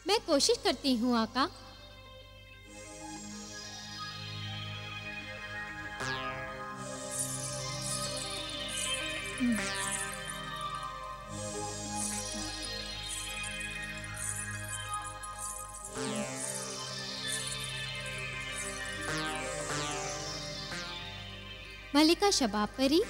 मैं कोशिश करती हूँ आका। मलिका शबाब परी,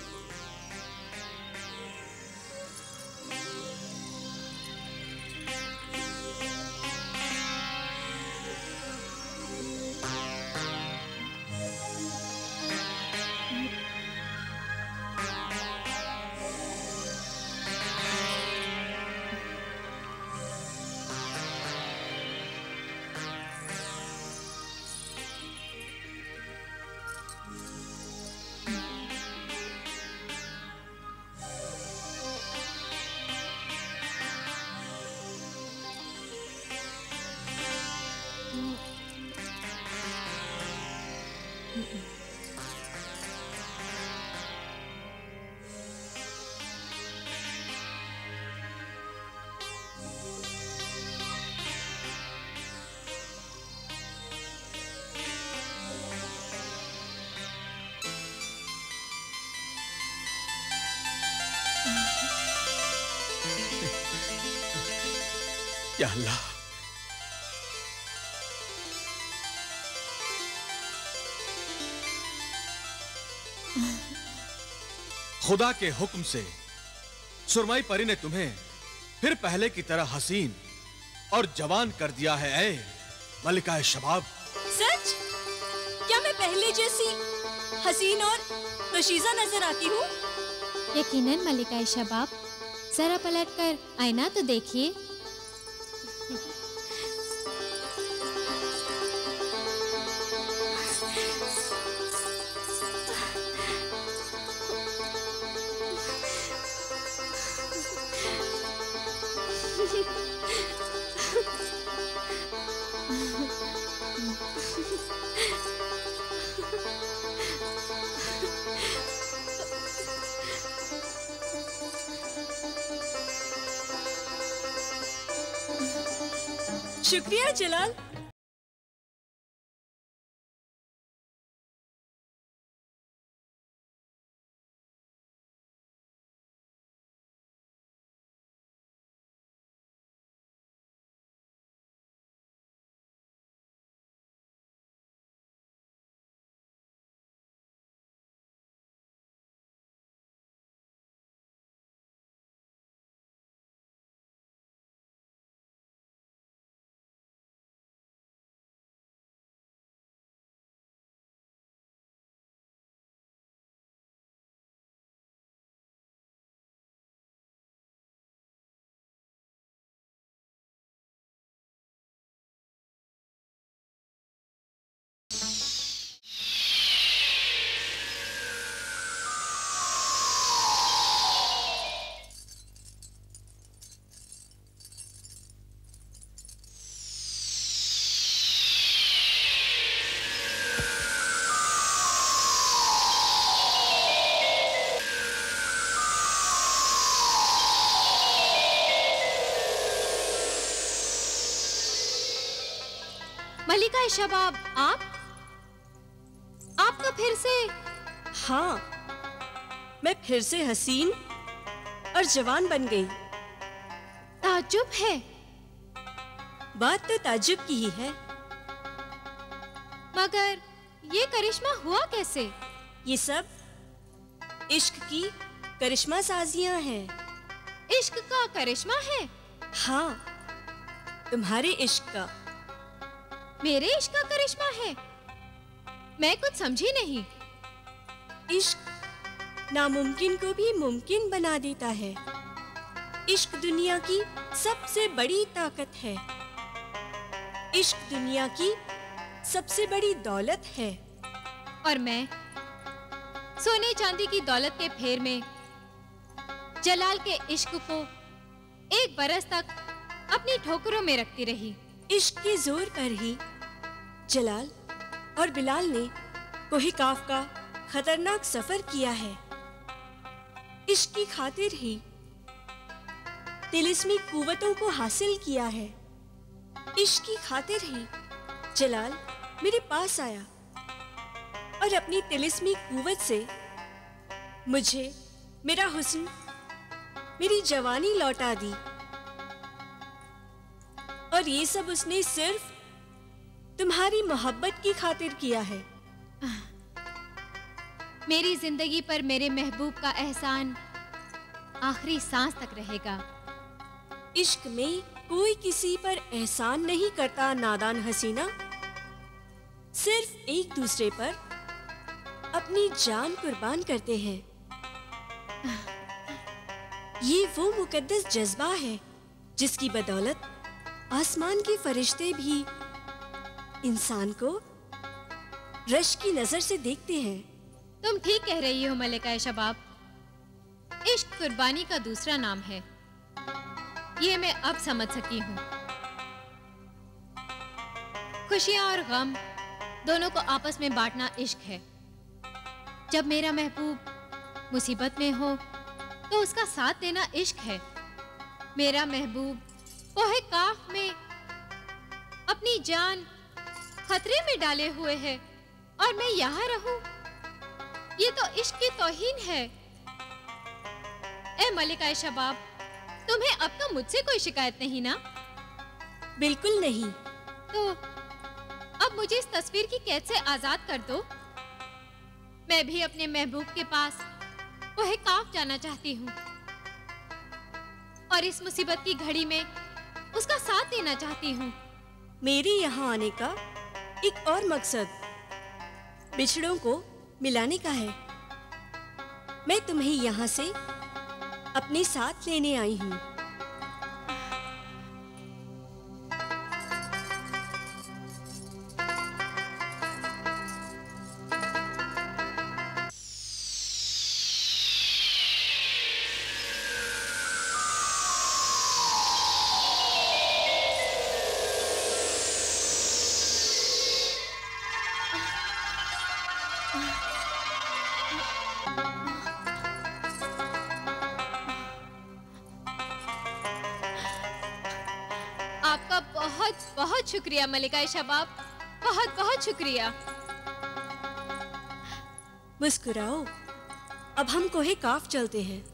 या अल्लाह, खुदा के हुक्म से सुरमाई परी ने तुम्हें फिर पहले की तरह हसीन और जवान कर दिया है ऐ मलिका शबाब। सच? क्या मैं पहले जैसी हसीन और रशीजा नजर आती हूँ? यकीनन मलिका शबाब, जरा पलटकर आईना तो देखिए। शुक्रिया जलाल। मलिका शबाब, आप तो फिर से? हाँ, मैं फिर से हसीन और जवान बन गई। ताज्जुब है। बात तो ताज्जुब की ही है। मगर ये करिश्मा हुआ कैसे? ये सब इश्क की करिश्मा साजियां हैं। इश्क का करिश्मा है? हाँ, तुम्हारे इश्क का। मेरे इश्क का करिश्मा है? मैं कुछ समझी नहीं। इश्क नामुमकिन को भी मुमकिन बना देता है। इश्क दुनिया की सबसे बड़ी ताकत है। इश्क दुनिया की सबसे बड़ी दौलत है। और मैं सोने चांदी की दौलत के फेर में जलाल के इश्क को 1 बरस तक अपनी ठोकरों में रखती रही। इश्क के जोर पर ही जलाल और बिलाल ने कोहे काफ का खतरनाक सफर किया है। इश्क की खातिर ही तिलिस्मी कुव्वतों को हासिल किया है। इश्क की खातिर ही जलाल मेरे पास आया और अपनी तिलिस्मी कुव्वत से मुझे मेरा हुस्न, मेरी जवानी लौटा दी। और ये सब उसने सिर्फ तुम्हारी मोहब्बत की खातिर किया है। मेरी जिंदगी पर मेरे महबूब का एहसान आखिरी सांस तक रहेगा। इश्क में कोई किसी पर एहसान नहीं करता नादान हसीना, सिर्फ एक दूसरे पर अपनी जान कुर्बान करते हैं। ये वो मुकद्दस जज्बा है जिसकी बदौलत आसमान के फरिश्ते भी इंसान को रश की नजर से देखते हैं। तुम ठीक कह रही हो मलिका शबाब। इश्क कुर्बानी का दूसरा नाम है, ये मैं अब समझ सकी हूँ। खुशियां और गम दोनों को आपस में बांटना इश्क है। जब मेरा महबूब मुसीबत में हो तो उसका साथ देना इश्क है। मेरा महबूब कोहे काफ में अपनी जान खतरे में डाले हुए है और मैं यहाँ रहूं, ये तो इश्क की तौहीन है। ए मलिका शबाब, तुम्हें अब तो मुझसे कोई शिकायत नहीं ना? बिल्कुल नहीं। तो अब मुझे इस तस्वीर की कैद से आजाद कर दो। मैं भी अपने महबूब के पास कोहे काफ जाना चाहती हूँ और इस मुसीबत की घड़ी में उसका साथ देना चाहती हूँ। मेरे यहाँ आने का एक और मकसद बिछड़ों को मिलाने का है। मैं तुम्हें यहाँ से अपने साथ लेने आई हूँ। आपका बहुत बहुत शुक्रिया मलिका शबाब, बहुत बहुत शुक्रिया। मुस्कुराओ, अब हम कोहे काफ चलते हैं।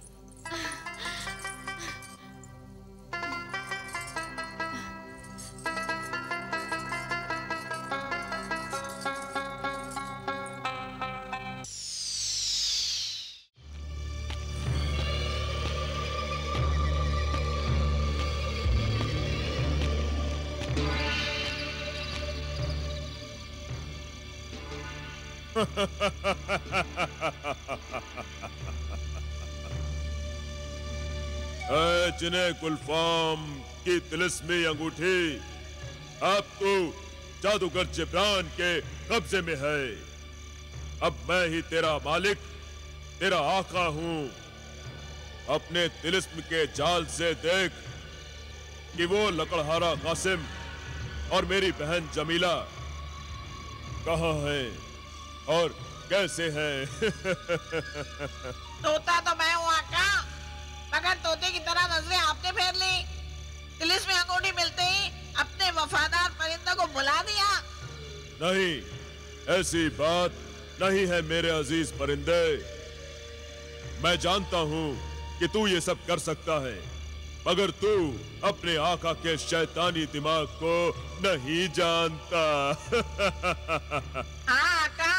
जिन्हें गुलफाम की तिलिस्मी अंगूठी अब तो जादूगर जिब्रान के कब्जे में है। अब मैं ही तेरा मालिक, तेरा आका हूं। अपने तिलिस्म के जाल से देख कि वो लकड़हारा कासिम और मेरी बहन जमीला कहाँ है और कैसे है। तोता तो मैं हूँ आका, मगर तोते की तरह नजरें आपने फेर ली। तिलिस्मी अंगूठी मिलते ही अपने वफादार परिंदे को बुला दिया। नहीं, ऐसी बात नहीं है मेरे अजीज परिंदे। मैं जानता हूँ कि तू ये सब कर सकता है, मगर तू अपने आका के शैतानी दिमाग को नहीं जानता। हाँ आका,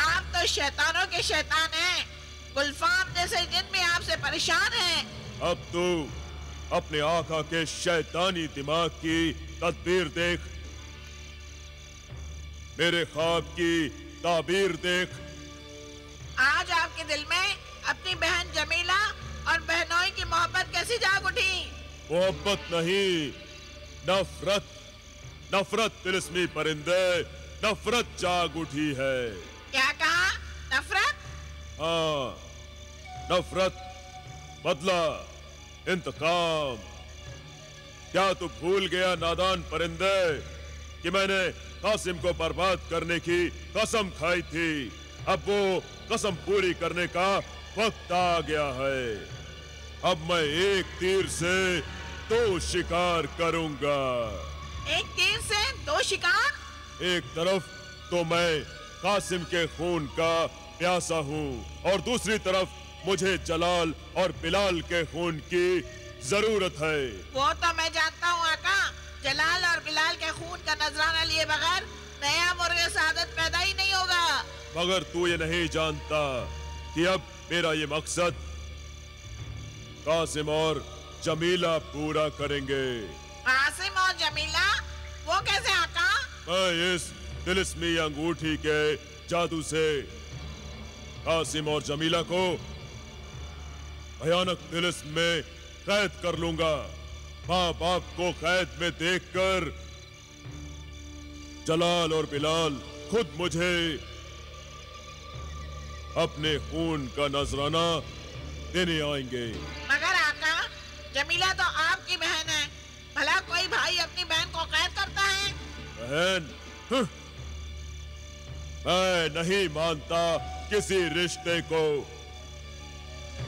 आप तो शैतानों के शैतान हैं। गुलफाम जैसे जिन भी आपसे परेशान हैं। अब तू अपने आका के शैतानी दिमाग की तदबीर देख, मेरे ख्वाब की ताबीर देख। आज आपके दिल में अपनी बहन जमीला और बहनोई की मोहब्बत कैसी जाग उठी? मोहब्बत नहीं, नफरत। नफरत तिलिस्मी परिंदे, नफरत जाग उठी है। क्या कहा? नफरत? हाँ, नफरत, बदला, इंतकाम। क्या तू भूल गया नादान परिंदे कि मैंने कासिम को बर्बाद करने की कसम खाई थी? अब वो कसम पूरी करने का वक्त आ गया है। अब मैं एक तीर से 2 शिकार करूंगा। एक तीर से 2 शिकार? एक तरफ तो मैं कासिम के खून का प्यासा हूँ और दूसरी तरफ मुझे जलाल और बिलाल के खून की जरूरत है। वो तो मैं जानता हूँ आका, जलाल और बिलाल के खून का नजराना लिए बगैर नया मुर्गे सादत पैदा ही नहीं होगा। मगर तू ये नहीं जानता कि अब मेरा ये मकसद कासिम और जमीला पूरा करेंगे। कासिम और जमीला? वो कैसे आका? मैं इस तिलिस्मी अंगूठी के जादू से कासिम और जमीला को भयानक तिलिस्म में कैद कर लूंगा। माँ बाप को कैद में देखकर जलाल और बिलाल खुद मुझे अपने खून का नजराना देने आएंगे। मगर आका, जमीला तो आपकी बहन है, भला कोई भाई अपनी बहन को कैद करता है? बहन? मैं नहीं मानता किसी रिश्ते को,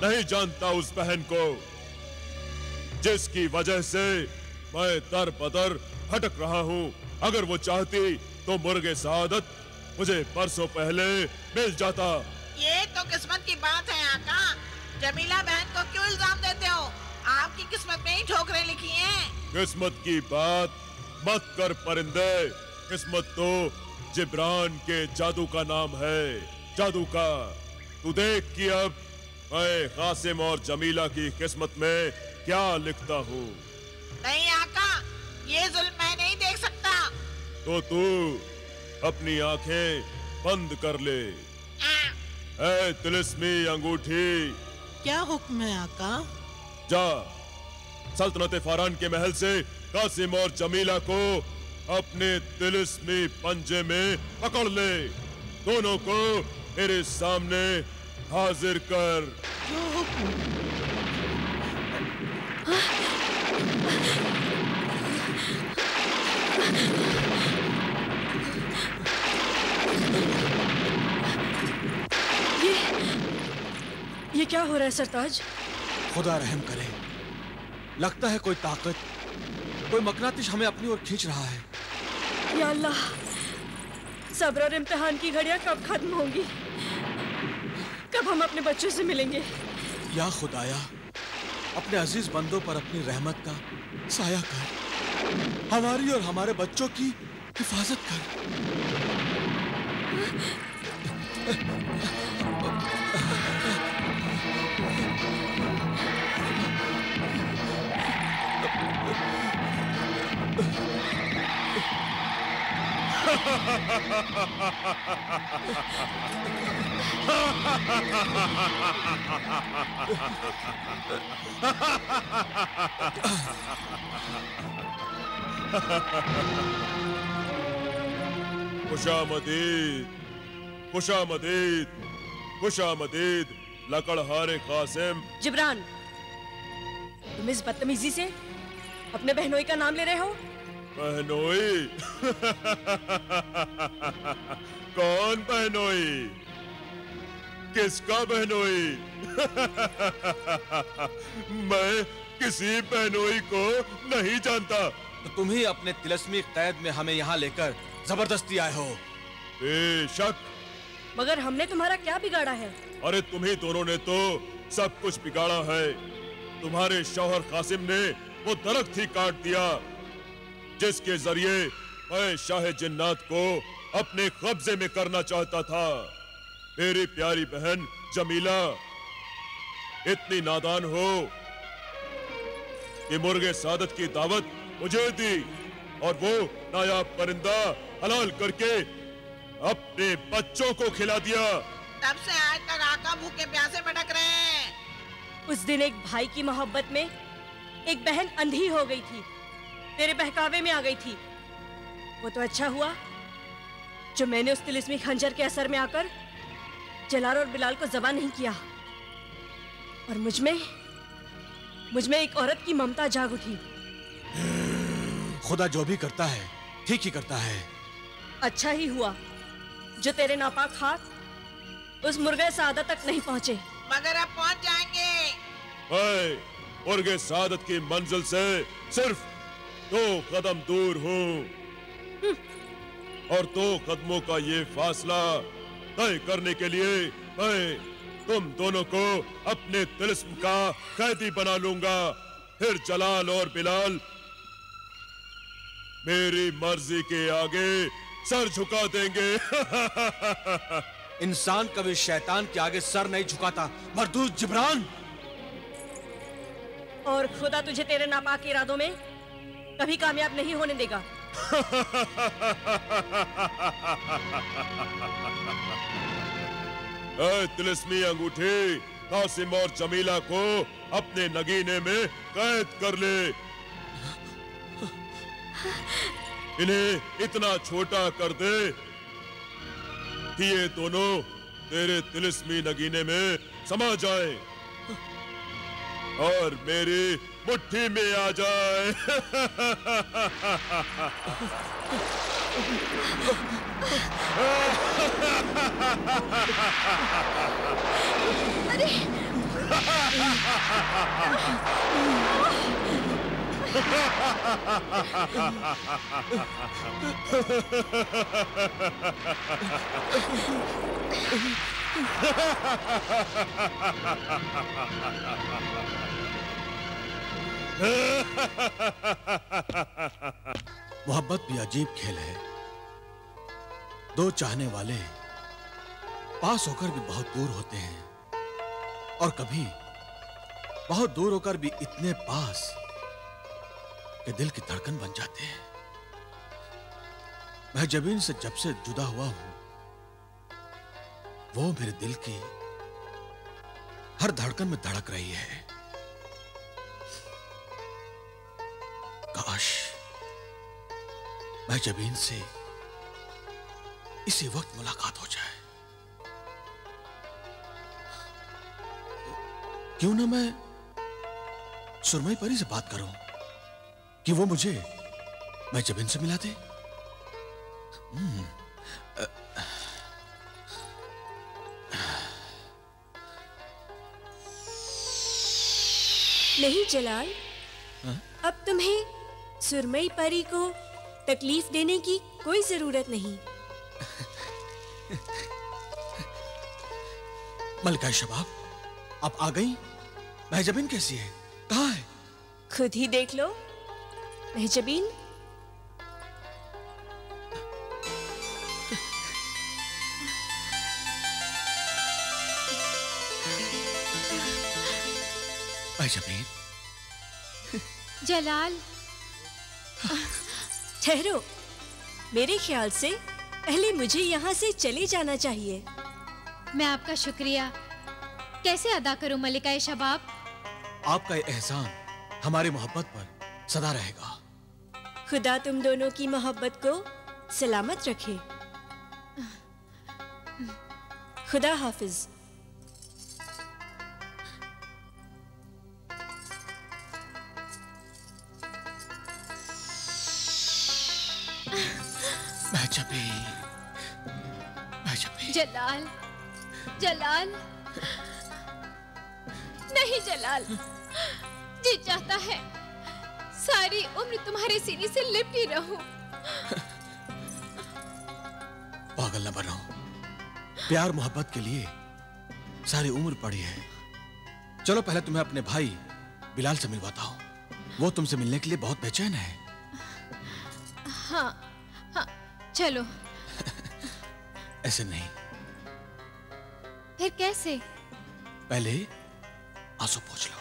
नहीं जानता उस बहन को जिसकी वजह से मैं दर बदर भटक रहा हूँ। अगर वो चाहती तो मुर्गे सादत मुझे परसों पहले मिल जाता। ये तो किस्मत की बात है आका। जमीला बहन को क्यों इल्जाम देते हो? आपकी किस्मत में ही ठोकरें लिखी हैं। किस्मत की बात मत कर परिंदे। किस्मत तो जिब्रान के जादू का नाम है, जादू का। तू देख कि अब मैं कासिम और जमीला की किस्मत में क्या लिखता हूँ। नहीं आका, ये जुल्म मैं नहीं देख सकता। तो तू अपनी आंखें बंद कर ले। ऐ तिलिस्मी अंगूठी, क्या हुक्म है आका? जा सल्तनत फारान के महल से कासिम और जमीला को अपने तिलिस्मी पंजे में पकड़ ले। दोनों को मेरे सामने हाजिर कर। जो हुक्म। ये क्या हो रहा है सरताज? खुदा रहम करे, लगता है कोई ताकत, कोई मकनातिश हमें अपनी ओर खींच रहा है। या अल्लाह, सब्र और इम्तिहान की घड़ियां कब खत्म होंगी? कब हम अपने बच्चों से मिलेंगे? या खुदाया, अपने अजीज बंदों पर अपनी रहमत का साया कर, हमारी और हमारे बच्चों की हिफाजत कर। खुशामदीद, खुशामदीद, खुशामदीद लकड़हारे कासिम। जिब्रान, तुम इस बदतमीजी से अपने बहनोई का नाम ले रहे हो? बहनोई? कौन बहनोई? किसका बहनोई? मैं किसी बहनोई को नहीं जानता। तो तुम ही अपने तिलस्मी कैद में हमें यहाँ लेकर जबरदस्ती आए हो। बेशक। मगर हमने तुम्हारा क्या बिगाड़ा है? अरे तुम्ही दोनों ने तो सब कुछ बिगाड़ा है। तुम्हारे शौहर कासिम ने वो दरख्त ही काट दिया जिसके जरिए मैं शाह जिन्नात को अपने कब्जे में करना चाहता था। मेरी प्यारी बहन जमीला इतनी नादान हो कि मुर्गे सादत की दावत मुझे दी और वो नायाब परिंदा हलाल करके अपने बच्चों को खिला दिया। तब से आज तक आका भूखे प्यासे भटक रहे हैं। उस दिन एक भाई की मोहब्बत में एक बहन अंधी हो गई थी, तेरे बहकावे में आ गई थी। वो तो अच्छा हुआ जो मैंने उस तिलिस्मी खंजर के असर में आकर जलाल और बिलाल को ज़बा नहीं किया और मुझ में एक औरत की ममता जाग उठी। खुदा जो भी करता है ठीक ही करता है। अच्छा ही हुआ जो तेरे नापाक हाथ उस मुर्गे सादा तक नहीं पहुंचे। मगर अब पहुंच जाएंगे। मैं उर्गे सादत की मंजिल से सिर्फ 2 कदम दूर हूँ और 2 कदमों का ये फासला तय करने के लिए मैं तुम दोनों को अपने तिलिस्म का कैदी बना लूंगा। फिर जलाल और बिलाल मेरी मर्जी के आगे सर झुका देंगे। इंसान कभी शैतान के आगे सर नहीं झुकाता मरदूद जिब्रान। और खुदा तुझे तेरे नापाक इरादों में कभी कामयाब नहीं होने देगा। तिलिस्मी अंगूठी कासिम और जमीला को अपने नगीने में कैद कर ले। इन्हें इतना छोटा कर दे कि ये दोनों तेरे तिलिस्मी नगीने में समा जाए और मेरी मुट्ठी में आ जाए। अरे मोहब्बत भी अजीब खेल है। 2 चाहने वाले पास होकर भी बहुत दूर होते हैं और कभी बहुत दूर होकर भी इतने पास कि दिल की धड़कन बन जाते हैं। मैं जबीन से जब से जुदा हुआ हूं वो मेरे दिल की हर धड़कन में धड़क रही है। काश मैं जबीन से इसी वक्त मुलाकात हो जाए। क्यों ना मैं सुरमई परी से बात करूं कि वो मुझे मैं जबीन से मिला दे। नहीं जलाल, अब तुम्हें सुरमई परी को तकलीफ देने की कोई जरूरत नहीं। मलिका शबाब, आप आ गई? महजबीन कैसी है? कहाँ है? खुद ही देख लो। महजबीन महजबीन। जलाल, ठहरो, मेरे ख्याल से पहले मुझे यहाँ से चले जाना चाहिए। मैं आपका शुक्रिया कैसे अदा करूं मलिका शबाब? आपका ये एहसान हमारी मोहब्बत पर सदा रहेगा। खुदा तुम दोनों की मोहब्बत को सलामत रखे। खुदा हाफिज। जलाल, जलाल, नहीं जलाल, जी चाहता है सारी उम्र तुम्हारे सीने से लिपटी रहूं। पागल न बनो। प्यार मोहब्बत के लिए सारी उम्र पड़ी है। चलो पहले तुम्हें अपने भाई बिलाल से मिलवाता हूँ। वो तुमसे मिलने के लिए बहुत बेचैन है। हाँ, हाँ, चलो। ऐसे नहीं। फिर कैसे? पहले आंसू पोंछ लो।